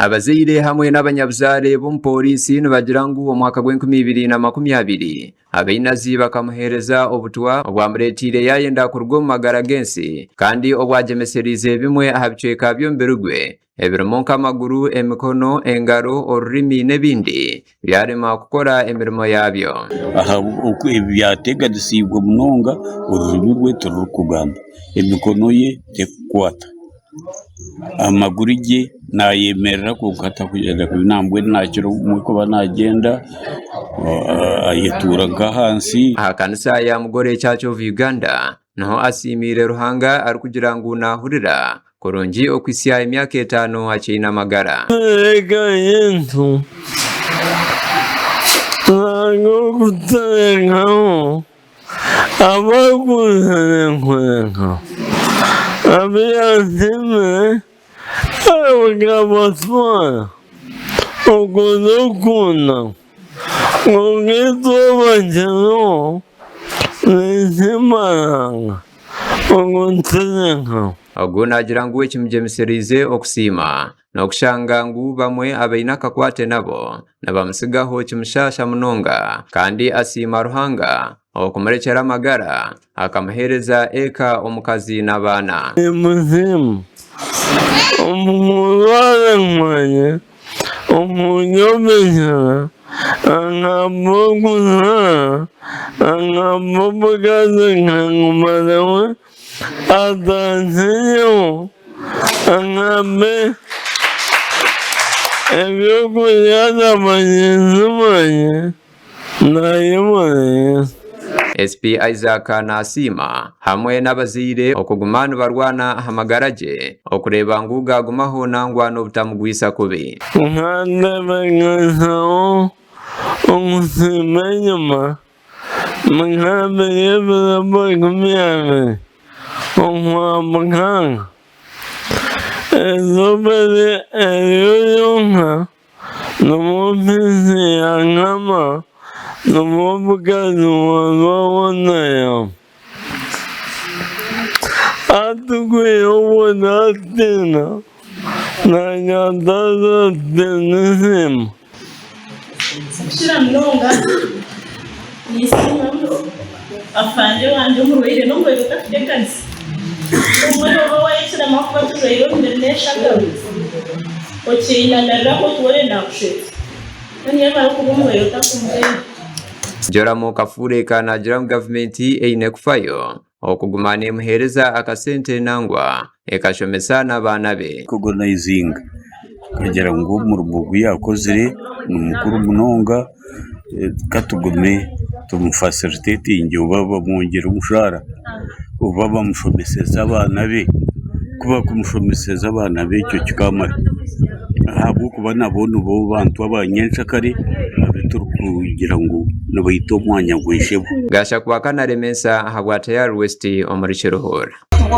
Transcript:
Abazaire hamwe n'abanyabuzare b'umupolisi nibagira ngu omwaka gw'2020 abainazi bakamuhereza obutuwa obwamuretire yayenda kuruga omu magara gensi kandi obwajemeserize bimwe aha bicweka by'omubiri gwe ebirimu nk'amaguru, emikono, engaro, orurimi n'ebindi byarema kukora emirimo yabyo. Aha byateganisiibwe munonga orurimi rwe turukugamba, emikono ye tekukwata, amaguru ge nayemerera kukata kugenda kubinambwe nakiro kuba nagenda ayetura nk'ahansi. Aha kanisa ya mugore Church of Uganda niho asimire Ruhanga ari kugira ngu nahurira kurungi okwisya emyaka 5 akyine amagara. Yentu nango kutengaho abakuzenenkweka abiyazime abagabaswana okuzokuna ngitobajeno nisimaranga okuntenga. Ogu nagira ngu ekimujemiserize okusima n'okushanga ngu bamwe abaina akakwate nabo nabamusigaho kimushasha munonga kandi asima Ruhanga okumurekera amagara akamuhereza eka omukazi n'abaana. Emuzimu omulware mwanye omunyobesera angabokuzara angabobugazi nkangumalewe atansiyo angabe ebyokulya by'abagenzi banye nayiboneye. SP Isaac nasima hamwe n'abazaire okuguma nibarwana amagara ge okureba ngu gagumaho nangwa n'obutamugwisa kubi. Nkandebegezaho okusima enyuma mukabiri ebirabo 12 okwamukanga ezobere eriyo yonka n'omufisi yangama n'omubugazi wabawonayo atukwiye obudatina nanyatazatinisimu kushira mnonga nisima afande wanje umurwaire n'umurwaire udafite kazi umwana wayishira amakuba turwaire ndemeshaka okinanira ko tuwore nakushetse niyo mara kuba umurwaire utakumbuye. Joramu Kafure kanagira gavumenti eine kufayo okugumana emuhereza akasente nangwa ekashomesa n'abaana be. Organizing kugira ngo umurubugu yakozere n'umukuru munonga katugume tumufacilitating ubaba mwongera umushara ubaba mushomeseza abana be kuba kumushomeseza abana be cyo kikamara ahubwo kuba nabona bo bantu abanyenshakare kugira ngo nabayito mwanya gwishebo gasha kuba kana remesa habwa tayari West omuri Kiruhura.